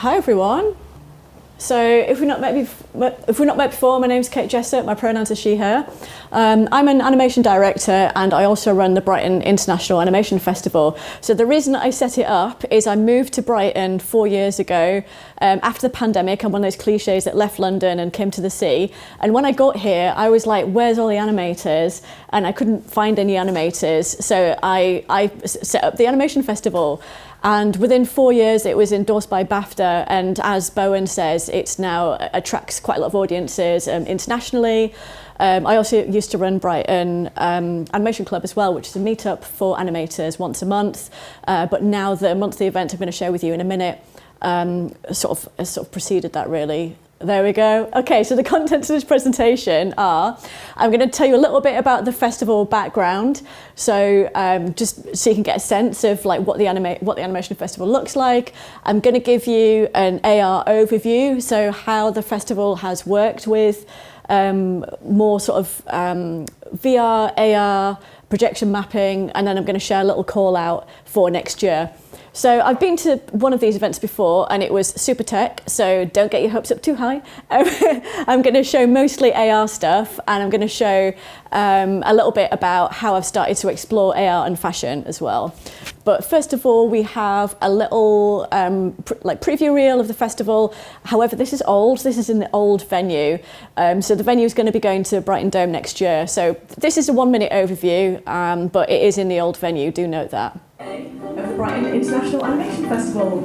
Hi everyone. So if we've not met before, my name's Kate Jessop, my pronouns are she, her. I'm an animation director and I also run the Brighton International Animation Festival. So the reason I set it up is I moved to Brighton 4 years ago after the pandemic. I'm one of those cliches that left London and came to the sea. And when I got here, I was like, where's all the animators? And I couldn't find any animators. So I set up the Animation Festival. And within 4 years, it was endorsed by BAFTA. And as Bowen says, it's now attracts quite a lot of audiences internationally. I also used to run Brighton Animation Club as well, which is a meetup for animators once a month. But now the monthly event I'm going to share with you in a minute sort of preceded that really. There we go. Okay, so the contents of this presentation are, I'm going to tell you a little bit about the festival background, so just so you can get a sense of like what the animation festival looks like. I'm going to give you an AR overview, so how the festival has worked with more sort of VR, AR, projection mapping, and then I'm going to share a little call out for next year. So I've been to one of these events before and it was super tech, so don't get your hopes up too high. I'm going to show mostly AR stuff and I'm going to show a little bit about how I've started to explore AR and fashion as well. But first of all, we have a little preview reel of the festival. However, this is old. This is in the old venue. So the venue is going to be going to Brighton Dome next year. So this is a 1 minute overview, but it is in the old venue. Do note that. Of the Brighton International Animation Festival.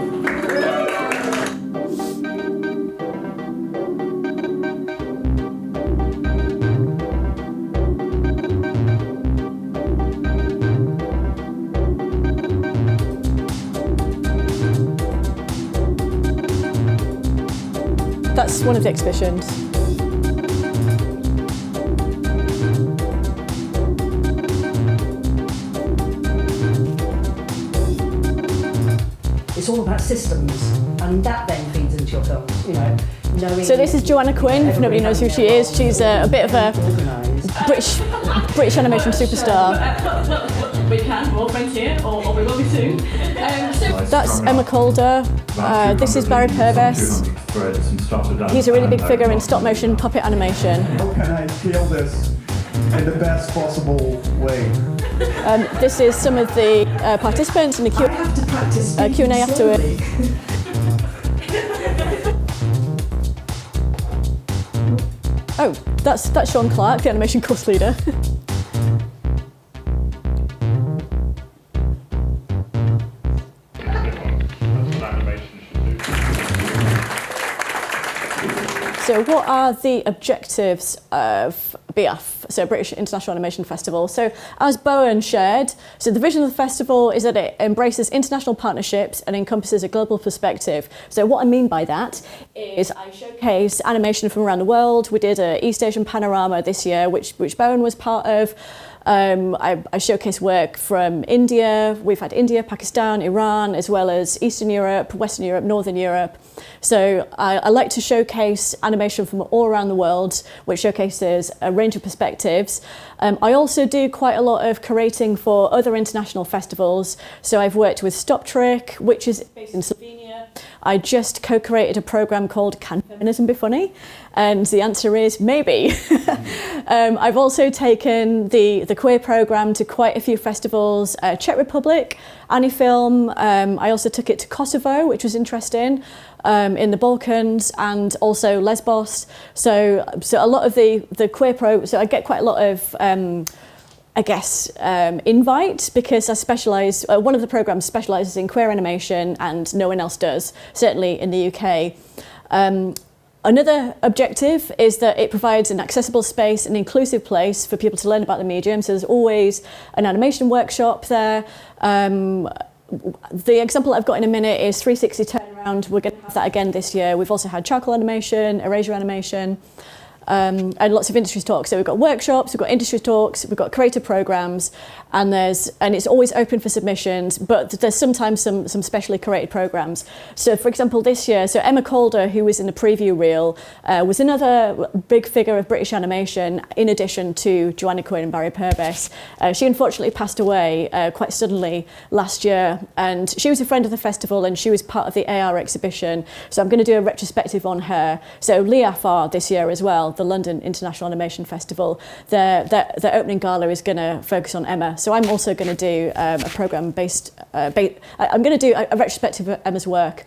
That's one of the exhibitions. It's all about systems, and that then feeds into your film, you know. So this is Joanna Quinn, if nobody knows who she is. She's a bit of a British animation superstar. We can, we're all friends here, or we will be soon. That's Emma Calder. This is Barry Purves. He's a really big figure in stop motion puppet animation. How can I feel this in the best possible way? This is some of the participants in the Q&A afterward. Oh, that's Sean Clark, the animation course leader. So what are the objectives of BAF, so British International Animation Festival? So as Bowen shared, so the vision of the festival is that it embraces international partnerships and encompasses a global perspective. So what I mean by that is I showcase animation from around the world. We did an East Asian panorama this year, which Bowen was part of. I showcase work from India. We've had India, Pakistan, Iran, as well as Eastern Europe, Western Europe, Northern Europe. So I like to showcase animation from all around the world, which showcases a range of perspectives. I also do quite a lot of curating for other international festivals. So I've worked with Stop Trick, which is based in Slovenia. I just co-created a program called Can Feminism Be Funny? And the answer is maybe. I've also taken the queer program to quite a few festivals, Czech Republic, Anifilm. I also took it to Kosovo, which was interesting, in the Balkans, and also Lesbos. So a lot of the queer so I get quite a lot of invite because I specialise, one of the programmes specialises in queer animation and no one else does, certainly in the UK. Another objective is that it provides an accessible space, an inclusive place for people to learn about the medium. So there's always an animation workshop there. The example I've got in a minute is 360 turnaround. We're going to have that again this year. We've also had charcoal animation, erasure animation. and lots of industry talks. So we've got workshops, we've got industry talks, we've got creative programs, and it's always open for submissions, but there's sometimes some specially curated programs. So for example, this year, so Emma Calder, who was in the preview reel, was another big figure of British animation, in addition to Joanna Quinn and Barry Purvis. She unfortunately passed away quite suddenly last year, and she was a friend of the festival, and she was part of the AR exhibition. So I'm going to do a retrospective on her. So LIAFR this year as well, the London International Animation Festival, their opening gala is going to focus on Emma. So I'm also going to do a programme I'm going to do a retrospective of Emma's work.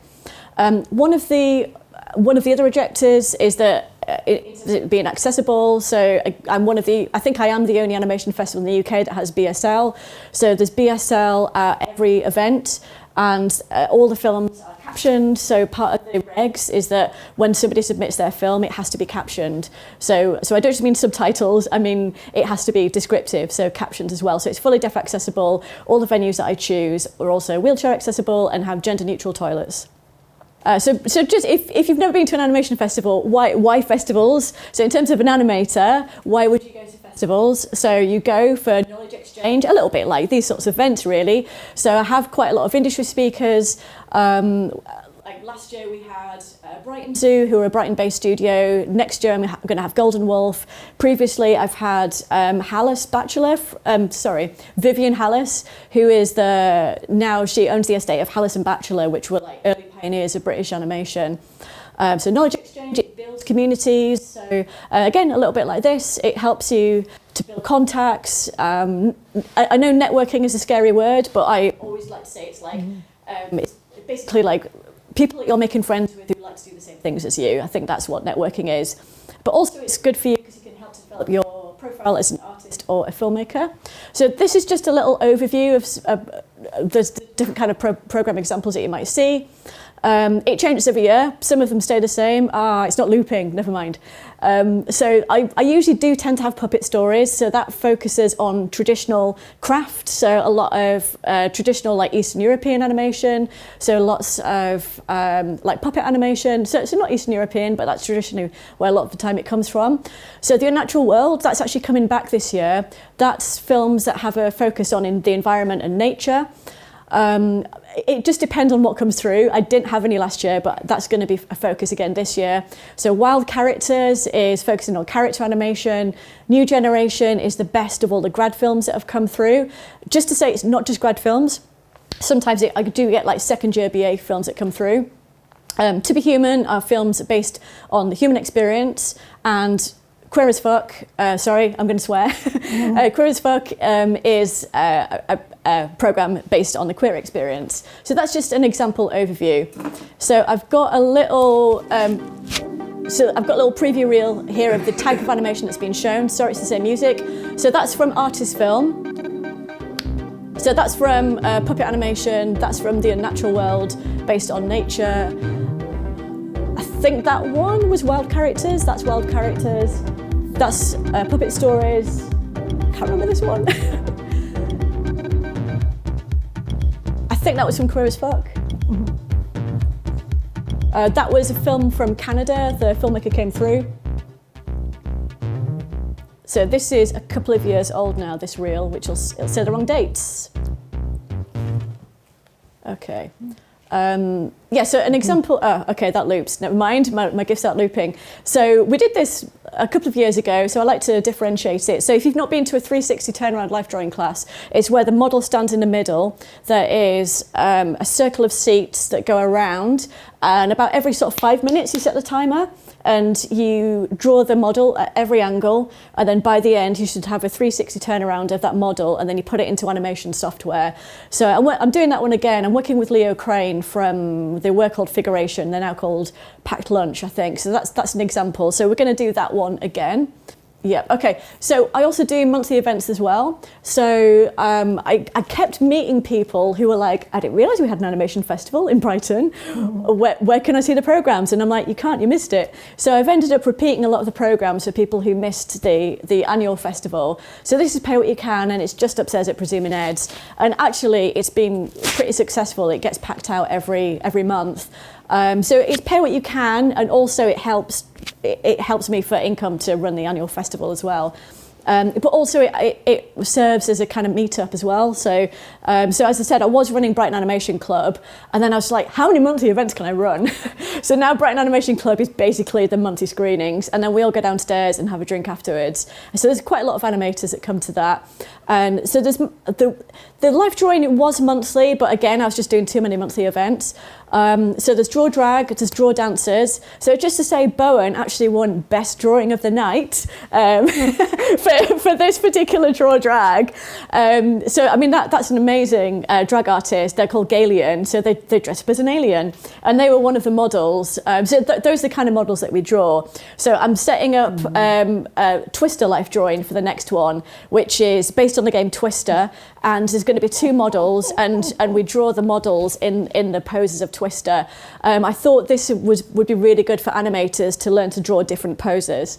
One of the other objectives is that it's being accessible. So I think I am the only animation festival in the UK that has BSL. So there's BSL at every event, and all the films are captioned. So part of the regs is that when somebody submits their film, it has to be captioned. So I don't just mean subtitles, I mean it has to be descriptive, so captions as well. So it's fully deaf accessible. All the venues that I choose are also wheelchair accessible and have gender neutral toilets. So just if you've never been to an animation festival, why festivals? So in terms of an animator, why would you go to festivals? So you go for knowledge exchange, a little bit like these sorts of events really. So I have quite a lot of industry speakers. Like last year we had Brighton Zoo, who are a Brighton-based studio. Next year I'm going to have Golden Wolf. Previously I've had Vivian Hallis, who is now she owns the estate of Hallis and Batchelor, which were like early pioneers of British animation. So knowledge exchange, it builds communities. So again, a little bit like this, it helps you to build contacts. I know networking is a scary word, but I always like to say it's like, it's basically like people that you're making friends with who like to do the same things as you. I think that's what networking is. But also it's good for you because you can help to develop your profile as an artist or a filmmaker. So this is just a little overview of the different kind of program examples that you might see. It changes every year. Some of them stay the same. It's not looping, never mind. So I usually do tend to have puppet stories, so that focuses on traditional craft, so a lot of traditional like Eastern European animation, so lots of like puppet animation, so not Eastern European, but that's traditionally where a lot of the time it comes from. So The Unnatural World, that's actually coming back this year. That's films that have a focus on the environment and nature. It just depends on what comes through. I didn't have any last year, but that's going to be a focus again this year. So Wild Characters is focusing on character animation. New Generation is the best of all the grad films that have come through. Just to say, it's not just grad films. Sometimes I do get like second year BA films that come through. To Be Human are films based on the human experience, and Queer as Fuck, sorry, I'm going to swear. Queer as Fuck is a programme based on the queer experience. So that's just an example overview. So I've got a little preview reel here of the type of animation that's been shown. Sorry, it's the same music. So that's from Artist Film. So that's from puppet animation. That's from The Unnatural World, based on nature. I think that one was Wild Characters. That's Wild Characters. That's Puppet Stories. Can't remember this one. I think that was from Queer as Fuck. That was a film from Canada. The filmmaker came through. So this is a couple of years old now, this reel, which it'll say the wrong dates. Okay. Yeah, so an example, okay, that loops, never mind, my GIFs start looping. So we did this a couple of years ago, so I like to differentiate it. So if you've not been to a 360 turnaround life drawing class, it's where the model stands in the middle. There is a circle of seats that go around, and about every sort of 5 minutes you set the timer, and you draw the model at every angle, and then by the end you should have a 360 turnaround of that model, and then you put it into animation software. So I'm doing that one again. I'm working with Leo Crane from, they were called Figuration, they're now called Packed Lunch, I think. So that's an example. So we're going to do that one again. Yeah, okay. So I also do monthly events as well. So I kept meeting people who were like, I didn't realise we had an animation festival in Brighton. Where can I see the programmes? And I'm like, you can't, you missed it. So I've ended up repeating a lot of the programmes for people who missed the annual festival. So this is Pay What You Can, and it's just upstairs at Presuming Eds. And actually it's been pretty successful. It gets packed out every month. So it's Pay What You Can, and also it helps it helps me for income to run the annual festival as well. But also it serves as a kind of meetup as well. So as I said, I was running Brighton Animation Club, and then I was like, how many monthly events can I run? So now Brighton Animation Club is basically the monthly screenings, and then we all go downstairs and have a drink afterwards. So there's quite a lot of animators that come to that. And so there's the live drawing was monthly, but again, I was just doing too many monthly events. So there's draw drag, there's draw dancers. So just to say, Bowen actually won best drawing of the night for this particular draw drag. So I mean that's an amazing drag artist. They're called Galian. So they dress up as an alien, and they were one of the models. So those are the kind of models that we draw. So I'm setting up Twister life drawing for the next one, which is based on the game Twister, and there's going to be 2 models, and we draw the models in the poses of Twister. I thought this would be really good for animators to learn to draw different poses.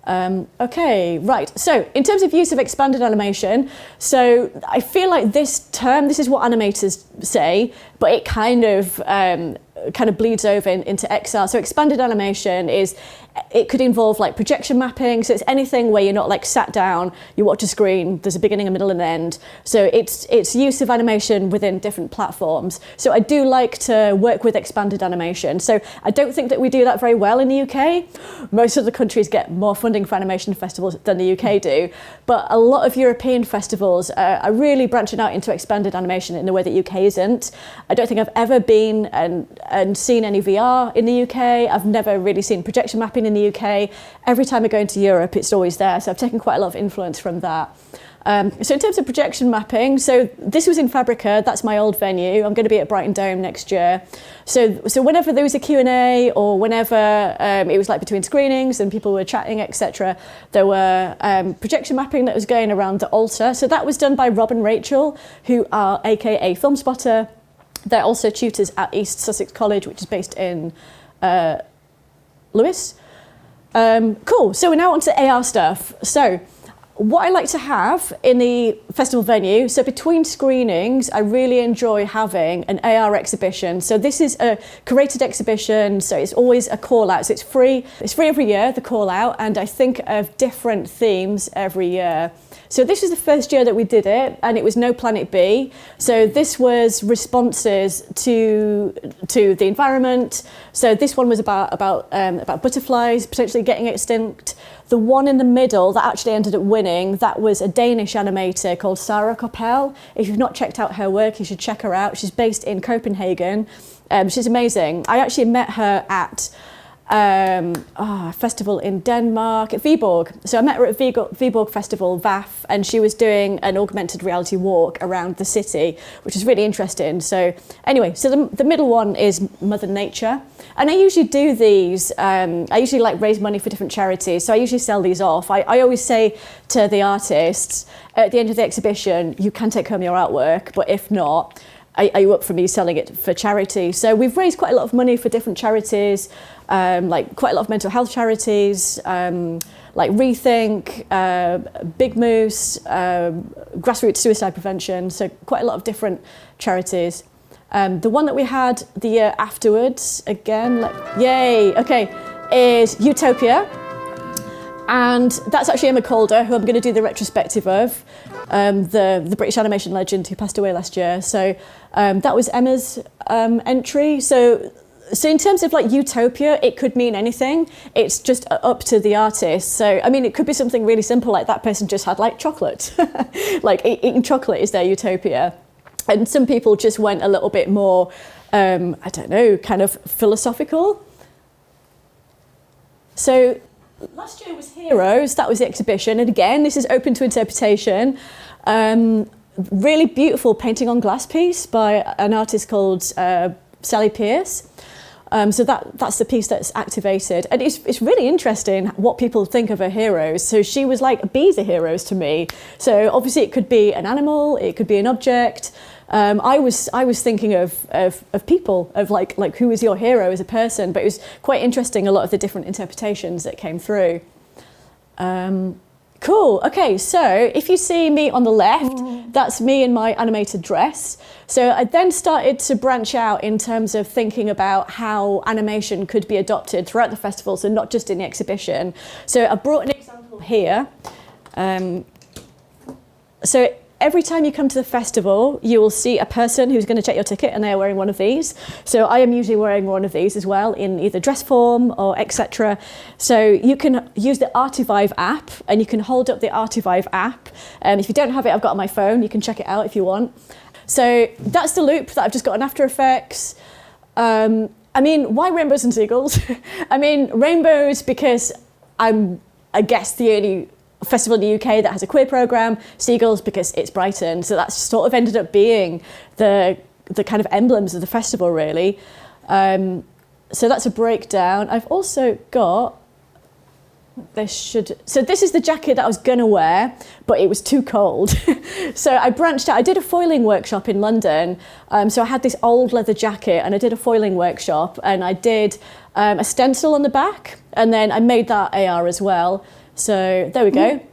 Okay, right. So in terms of use of expanded animation, so I feel like this is what animators say, but it kind of bleeds over into XR. So expanded animation it could involve like projection mapping. So it's anything where you're not like sat down, you watch a screen, there's a beginning, a middle and an end. So it's use of animation within different platforms. So I do like to work with expanded animation. So I don't think that we do that very well in the UK. Most of the countries get more funding for animation festivals than the UK do. But a lot of European festivals are really branching out into expanded animation in the way that UK isn't. I don't think I've ever been and seen any VR in the UK. I've never really seen projection mapping in the UK. Every time I go into Europe, it's always there. So I've taken quite a lot of influence from that. So in terms of projection mapping, so this was in Fabrica, that's my old venue. I'm going to be at Brighton Dome next year. So whenever there was a Q&A or whenever it was like between screenings and people were chatting, etc., there were projection mapping that was going around the altar. So that was done by Rob and Rachel, who are AKA Film Spotter. They're also tutors at East Sussex College, which is based in Lewis. Cool, so we're now on to AR stuff. So what I like to have in the festival venue, so between screenings, I really enjoy having an AR exhibition. So this is a curated exhibition, so it's always a call out. So it's free every year, the call out, and I think of different themes every year. So this was the first year that we did it, and it was No Planet B. So this was responses to the environment. So this one was about butterflies potentially getting extinct. The one in the middle that actually ended up winning, that was a Danish animator called Sara Koppel. If you've not checked out her work, you should check her out. She's based in Copenhagen. She's amazing. I actually met her at a festival in Denmark, at Viborg. So I met her at Viborg Festival, VAF, and she was doing an augmented reality walk around the city, which is really interesting. So anyway, so the middle one is Mother Nature. And I usually do these, I usually like raise money for different charities. So I usually sell these off. I always say to the artists, at the end of the exhibition, you can take home your artwork, but if not, are you up for me selling it for charity? So we've raised quite a lot of money for different charities, like quite a lot of mental health charities, like Rethink, Big Moose, Grassroots Suicide Prevention, so quite a lot of different charities. The one that we had the year afterwards, again, yay, okay, is Utopia. And that's actually Emma Calder, who I'm going to do the retrospective of, the British animation legend who passed away last year. So that was Emma's entry. So in terms of like Utopia, it could mean anything. It's just up to the artist. So, I mean, it could be something really simple, like that person just had like chocolate. Like eating chocolate is their utopia. And some people just went a little bit more, I don't know, kind of philosophical. So last year was Heroes, that was the exhibition. And again, this is open to interpretation. Really beautiful painting on glass piece by an artist called Sally Pierce. So that's the piece that's activated. And it's really interesting what people think of her heroes. So she was like, bees are heroes to me. So obviously it could be an animal, it could be an object. I was thinking of people, of like who is your hero as a person, but it was quite interesting, a lot of the different interpretations that came through. Cool. Okay, so if you see me on the left, that's me in my animated dress. So I then started to branch out in terms of thinking about how animation could be adopted throughout the festival, so not just in the exhibition. So I brought an example here. So every time you come to the festival, you will see a person who's going to check your ticket, and they are wearing one of these. So I am usually wearing one of these as well, in either dress form or etc. So you can use the Artivive app, and you can hold up the Artivive app. If you don't have it, I've got it on my phone. You can check it out if you want. So that's the loop that I've just got on After Effects. I mean, why rainbows and seagulls? I mean, rainbows because I'm, I guess, the only festival in the UK that has a queer programme. Seagulls because it's Brighton. So that's sort of ended up being the kind of emblems of the festival, really. So that's a breakdown. I've also got, so this is the jacket that I was gonna wear, but it was too cold. So I branched out. I did a foiling workshop in London. So I had this old leather jacket, and I did a foiling workshop, and I did a stencil on the back, and then I made that AR as well. So there we go.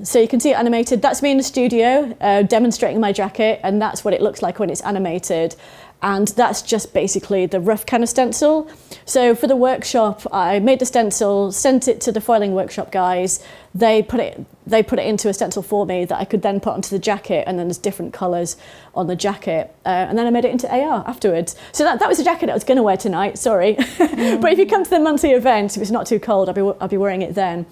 So you can see it animated. That's me in the studio demonstrating my jacket, and that's what it looks like when it's animated. And that's just basically the rough kind of stencil. So for the workshop, I made the stencil, sent it to the foiling workshop guys. They put it into a stencil for me that I could then put onto the jacket, and then there's different colours on the jacket. And then I made it into AR afterwards. So that was the jacket I was going to wear tonight, sorry. But if you come to the monthly event, if it's not too cold, I'll be wearing it then.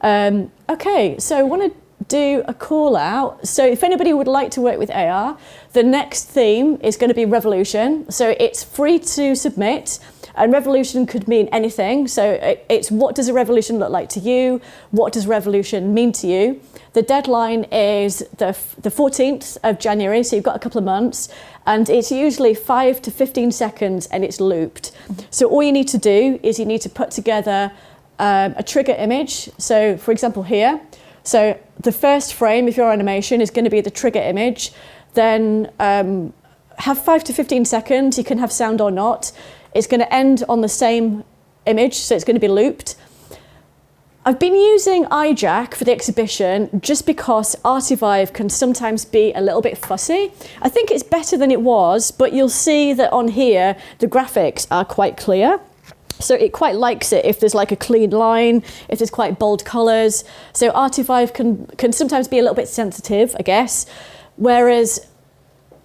Okay, so I want to do a call out. So if anybody would like to work with AR, the next theme is going to be Revolution. So it's free to submit, and Revolution could mean anything. So it's what does a revolution look like to you? What does revolution mean to you? The deadline is the 14th of January, so you've got a couple of months, and it's usually 5 to 15 seconds, and it's looped. So all you need to do is you need to put together a trigger image. So for example here, so the first frame, if your animation, is going to be the trigger image. Then have 5 to 15 seconds. You can have sound or not. It's going to end on the same image, so it's going to be looped. I've been using iJack for the exhibition just because Artivive can sometimes be a little bit fussy. I think it's better than it was, but you'll see that on here, the graphics are quite clear. So it quite likes it if there's like a clean line, if there's quite bold colours. So Artivive can sometimes be a little bit sensitive, I guess. Whereas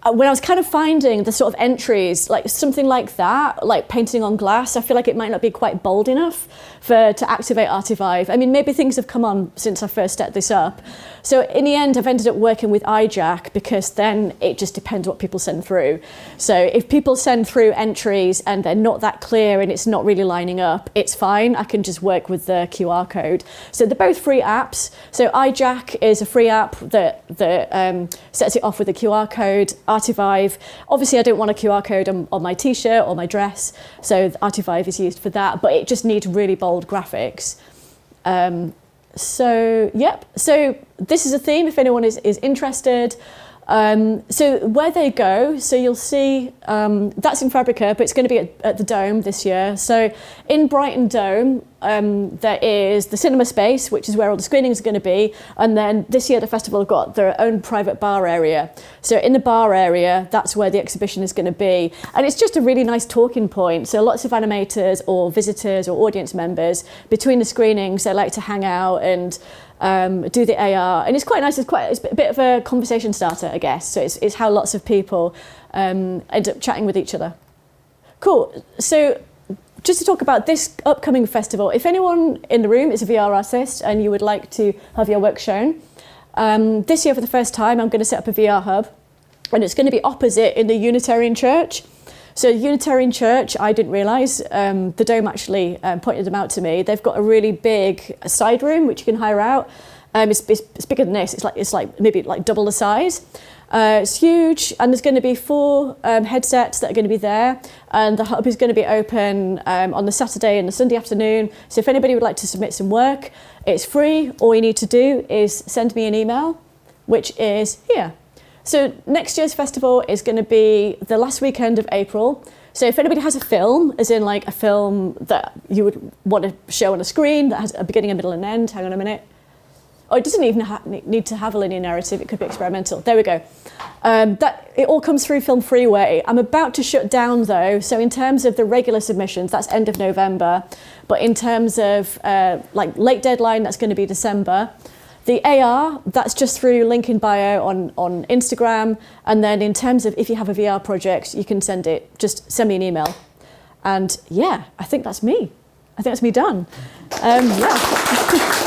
when I was kind of finding the sort of entries, like something like that, like painting on glass, I feel like it might not be quite bold enough to activate Artivive. I mean, maybe things have come on since I first set this up. So in the end, I've ended up working with iJack because then it just depends what people send through. So if people send through entries and they're not that clear and it's not really lining up, it's fine. I can just work with the QR code. So they're both free apps. So iJack is a free app that sets it off with a QR code. Artivive, obviously I don't want a QR code on my t-shirt or my dress, so Artivive is used for that, but it just needs really bold graphics. So this is a theme if anyone is interested. So where they go, so you'll see that's in Fabrica, but it's going to be at the Dome this year. So in Brighton Dome, there is the cinema space, which is where all the screenings are going to be. And then this year, the festival have got their own private bar area. So in the bar area, that's where the exhibition is going to be. And it's just a really nice talking point. So lots of animators or visitors or audience members, between the screenings, they like to hang out and do the AR, and it's quite nice. It's a bit of a conversation starter, I guess. So it's how lots of people end up chatting with each other. Cool. So just to talk about this upcoming festival, if anyone in the room is a VR artist and you would like to have your work shown, this year for the first time I'm going to set up a VR hub, and it's going to be opposite in the Unitarian Church. So Unitarian Church, I didn't realise, the Dome actually pointed them out to me. They've got a really big side room which you can hire out. It's bigger than this. It's like maybe like double the size. It's huge, and there's going to be 4 headsets that are going to be there, and the hub is going to be open on the Saturday and the Sunday afternoon. So if anybody would like to submit some work, it's free. All you need to do is send me an email, which is here. So next year's festival is going to be the last weekend of April. So if anybody has a film, as in like a film that you would want to show on a screen that has a beginning, a middle and end, hang on a minute. or it doesn't even need to have a linear narrative, it could be experimental. There we go. That it all comes through Film Freeway. I'm about to shut down though, so in terms of the regular submissions, that's end of November, but in terms of like late deadline, that's going to be December. The AR, that's just through link in bio on Instagram, and then in terms of if you have a VR project, you can send me an email. And yeah, I think that's me. I think that's me done. Yeah.